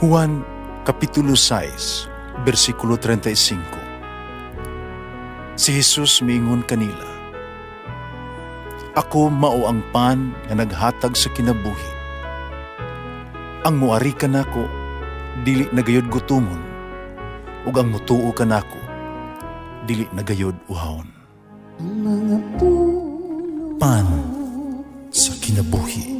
Juan Kapitulo 6, versikulo 35. Si Jesus miingon kanila, "Ako mao ang pan nga naghatag sa kinabuhi. Ang muari kanako dili nagayod gutomon, ug ang mutuo kanako dili nagayod uhawon." Pan sa kinabuhi.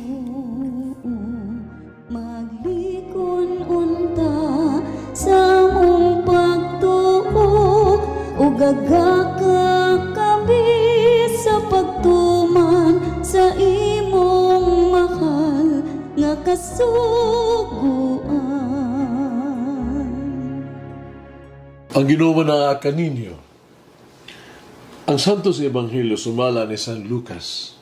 Sa mong pagtuo o gagakakabi sa pagtuman sa imong mahal nga kasuguan. Ang Ginoo na kaninyo. Ang Santos Ebanghelyo sumala ni San Lucas.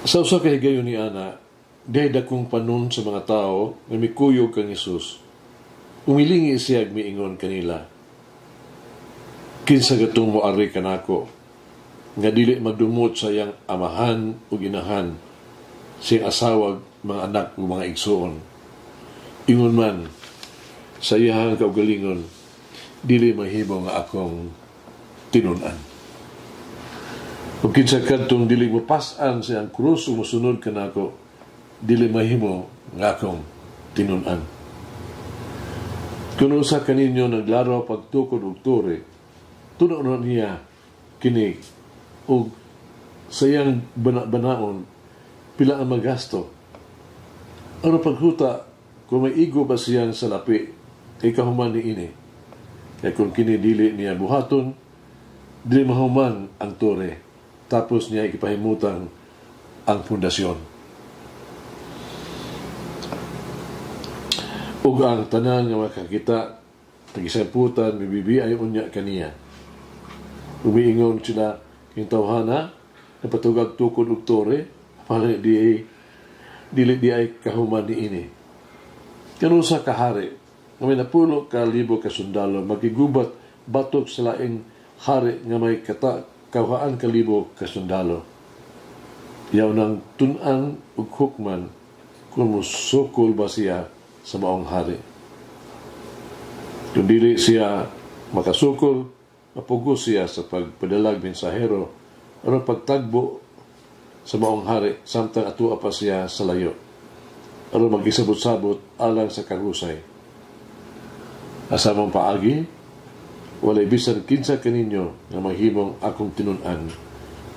Sa usa ka higayon ni ana, dahil dakong panon sa mga tao na mikuyog kang Isus, umilingi siya miingon kanila, "Kinsa gatong moari kanako, nga dili magdumot sa iyang amahan o inahan, siyang asawag, mga anak o mga igsoon. Ingon man, sa iyang kaugalingon, dili mahimo nga akong tinunan. Kung kinsa kadtong dili mapas-an sa iyang krus o musunod kanako, dili mahimo nga akong tinunan. Kung usa kaninyo naglaro pagtukod og tore, tuno niya kini og sayang banaon pila ang magasto. Ano paghuta kung may igo ba siyang salapi kay kahuman ni ini? Kaya kung kini dili niya buhaton, dili mahuman ang tore, tapos niya ikipahimutan ang pundasyon. Ug ang tanan nga makakita, tagisamputan, mibibiyay unya kaniya. Umiingon sila, yung tawhana, na patugag tukod og tore, pala dili di ay kahuman ni ini. Kano sa kahari, nga may napulo ka libo ka sundalo, magigubat batok sa laing hari nga may kauhaan ka libo ka sundalo. Yaw nang tunan ug hukman, kung musukol ba siya sa maong hari. Kung dili siya makasukol, mapugos siya sa pagpadalag mensahero o pagtagbo sa maong hari samtang atua pa siya sa layo o mag-isabot-sabot alang sa karusay. Asamang paagi, walay bisan kinsa kaninyo nga mahimong akong tinunan,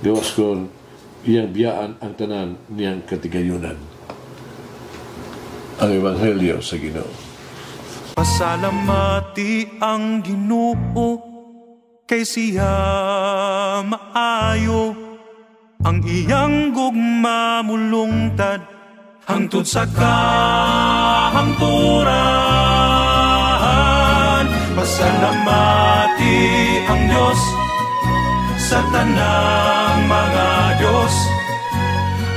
gawas kon iyang biyaan ang tanan niyang katigayunan. Ang Ebanghelyo sa Ginoo. Pasalamati ang Ginoo, kay siya maayo, ang iyang gugma mulungtad, hangtod sa kahangturan. Pasalamati ang Diyos sa tanang mga Diyos,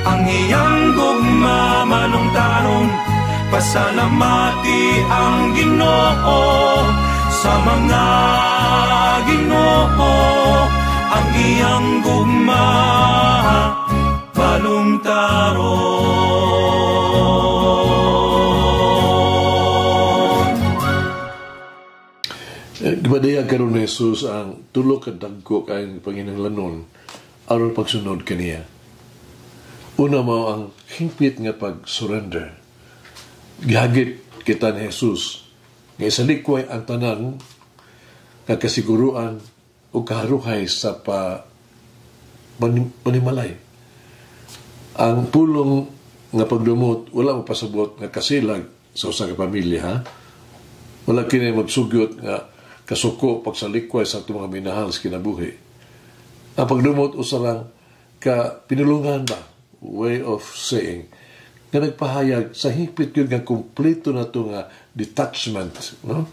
ang iyang gugma malungtaron. Pasalamati ang Ginoo sa mga Ginoo, ang iyang gugma balungtaron. Gibadayan karon ni Jesus ang tulo ka dagko kay panginahanglanon aron pagsunod kaniya. Una mo ang hingpit nga pag-surrender. Gihagit kita ni Jesus nga isalikway ang tanan nga kasiguruan o kaharuhay sa manimalay. Ang pulong nga pagdumot wala mo pasabot nga kasilag sa usa ka pamilya, ha? Wala kini magsugyot nga kasuko pagsalikway sa itong mga minahal sa kinabuhi. Ang pagdumot usa lang ka pinulungan ba, way of saying, nga nagpahayag sa higpit yun nga kumpleto na ito nga detachment. No?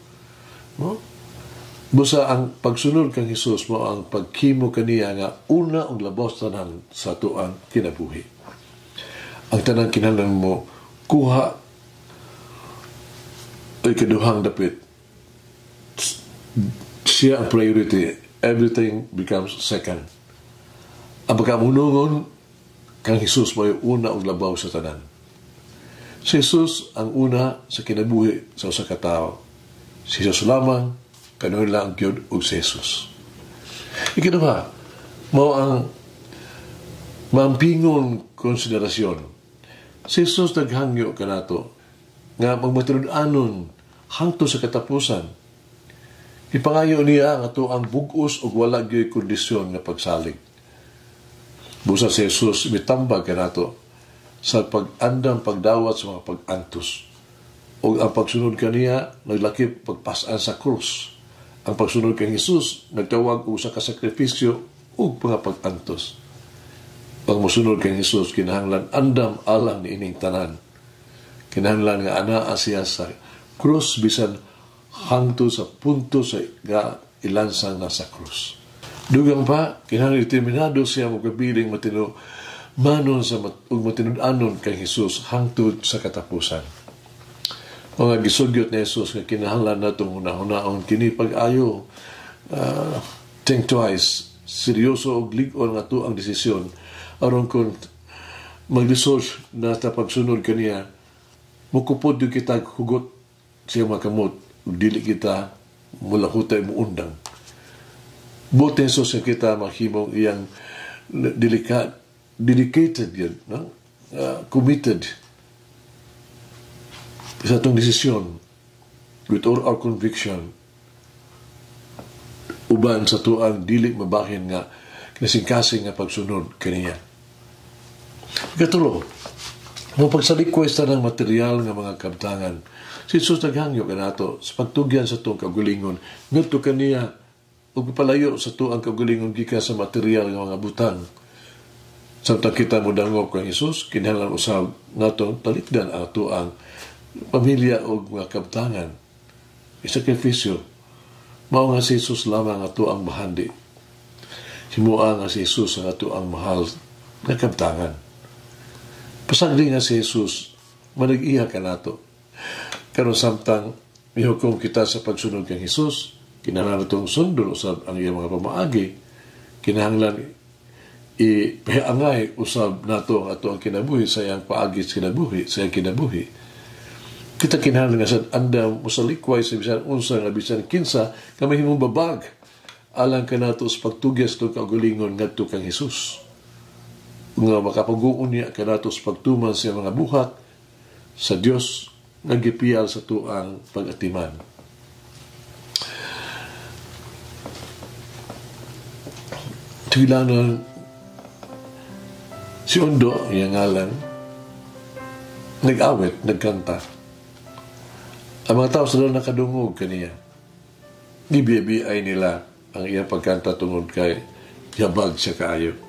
Busa ang pagsunod kang Jesus mo ang pagkimo kaniya nga una ang labos tanan sa ito ang kinabuhi. Ang tanang kinalan mo, kuha ay kaduhang dapit. Siya ang priority. Everything becomes second. Ang pagkamunungon kang Jesus mo yung una ang labaw sa tanan. Si Jesus ang una sa kinabuhi sa usa ka tawo. Si Jesus lamang kanuhin lang ang Gyud ug si Jesus. Ikinawa, mao ang mampingon konsiderasyon. Si Jesus naghangyo kanato nga magmatulod-anon hangtod sa katapusan. Ipangayo niya nga to ang bug-os ug wala gyud kondisyon nga pagsalig. Busa si Jesus mitambag kanato sa pag-andam pagdawat sa mga pag-antos. O ang pagsunod kaniya naglakip pagpasan sa krus. Ang pagsunod kay Jesus nagtawag og usa ka sakripisyo ug mga pag-antos. Ang musunod kay Jesus kinahanglan andam alang ni ining tanan. Kinahanglan nga anaa siya sa krus bisan hangtod sa punto sa ilansang nasa krus. Dugang pa, kinahanglan determinado siya magkabiling matino manon sa matinud-anon kay Jesus hangtod sa katapusan. Mga gisugyot ni Jesus nga kinahanglan natong una-unaon kini pag-ayo think twice, seryoso og lig-on nga to ang desisyon aron kung maglisod na ta pagsunod kaniya mukupod yung kita hugot siya makamot dili kita mula hutay mo undang. Buti Jesus nga kita mahimong iyang dedicated yun, no? Committed sa itong desisyon with all our conviction uban sa tuang dili mabahin nga kinasingkasing nga pagsunod kaniya. Ikatulo, mo pagsalikwesta ng material nga mga kabtangan, si Jesus naghangyo kanato sa pagtugyan sa itong kagulingon ngadto kaniya ug palayo sa tuang kagulingon gikan sa material nga mga butang. Samtang kita mo dangop kang Jesus, kinahanglan usab nato talikdan ang tuang pamilya o mga kabtangan. Isakripisyo. Mao nga si Jesus lamang ang tuang bahandi. Himua nga si Jesus ang tuang mahal na kabtangan. Pasagdi nga si Jesus, manag-iya ka nato. Karon samtang ihukom kita sa pagsunod kang Jesus, kinahanglan itong sundon usab ang iyang mga pamaagi. Kinahanglan ipahiangay usab nato ato ang kinabuhi sa iyang paagi sa iyang kinabuhi. Kita kinahanglan nga sa andam musalikway sa bisan unsa nga bisan kinsa nga mahimong babag alang kanato sa pagtugyas tong kaugalingon ngadto kang Jesus. Nga makapag-uon niya kanato sa pagtuman sa mga buhat sa Dios nga gipiyal sa tuang pag-atiman. Tilanon si Ondo, iyang ngalan, nag-awit, nagkanta. Ang mga tao sila nakadungog kaniya. Gibiyabiay nila ang iyang pagkanta tungod kay yabag siya kaayo.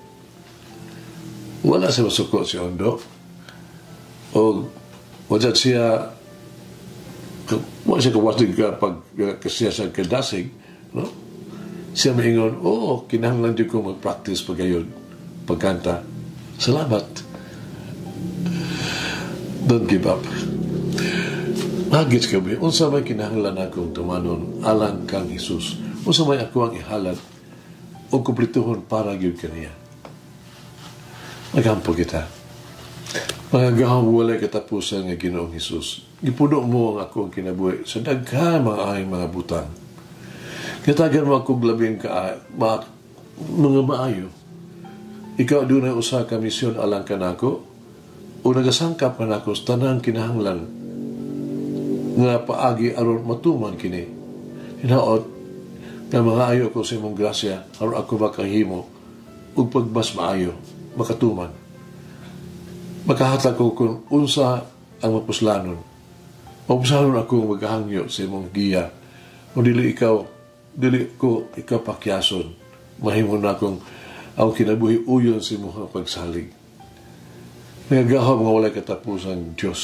Wala sa masuko si Ondo. O wala siya kawatig ka pag siya sa kadasig. No? Siya maingon, kinahanglan din ko mag-practice pagayod, pagkanta. Salamat. Don't give up. Hagit kami, unsa may kinahanglan akong tumanon alang kang Jesus. Unsa may ako ang ihalad o kumplituhon para gyud kaniya. Magampo kita. Mga gahong walay katapusan nga Ginoong Jesus. Gipuno mo ang akong kinabuhi sa daghan mga aking mga butang. Katagan mo akong labing mga maayo. Ikaw doon ay usa ka misyon alang kanako o nagasangkap kanako sa tanang kinahanglan nga paagi aron matuman kini. Hinaot nga mga ayo ko sa imong grasya aron ako makahimo ug pagbas maayo makatuman. Makahatag ko kung unsa ang mapuslanon. Mapuslanon ako maghangyo sa imong giya. O dili ko ikaw pakyason. Mahimo na akong ang kinabuhi uyon sa imong pagsalig. Nagagahaw mga walay katapusan Diyos.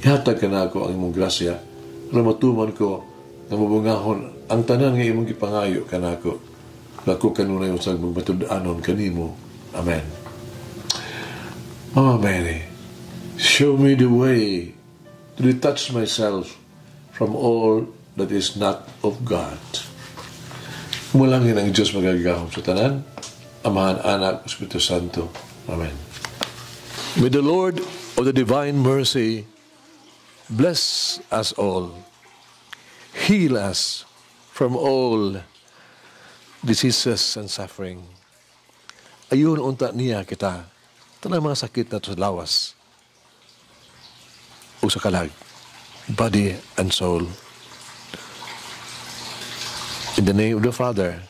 Ihatag ka na ako ang imong grasya na matuman ko na mabungahon ang tanan nga imong gipangayo ka na ako. Lako kanunay usag magmatud-anon kanimo. Amen. Mama Mary, show me the way to detach myself from all that is not of God. Umulangin ang Diyos magagahom sa tanan, Amahan, Anak, Espiritu Santo. Amen. May the Lord of the divine mercy, bless us all. Heal us from all diseases and suffering. Ayun unta niya kita, tanang mga sakit na sa lawas o sa kalag, body and soul. In the name of the Father,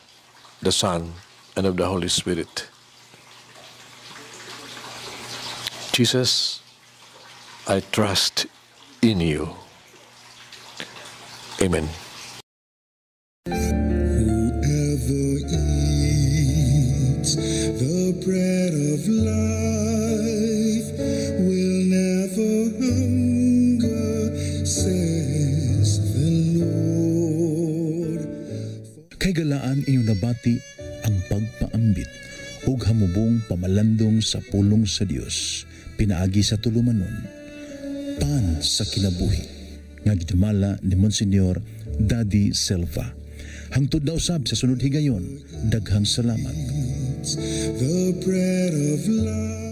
the Son, and of the Holy Spirit. Jesus, I trust in you. Amen. Whoever eats the bread of life will never hunger, says the Lord. Kay galaan inyong nabati ang pagpaambit ug hamubong pamalandong sa pulong sa Dios pinaagi sa tulumanon. Pan sa kinabuhi nga gidumala ni Monsignor Daddy Silva. Hangtod na usab sa sunod higayon, daghang salamat. The bread of life.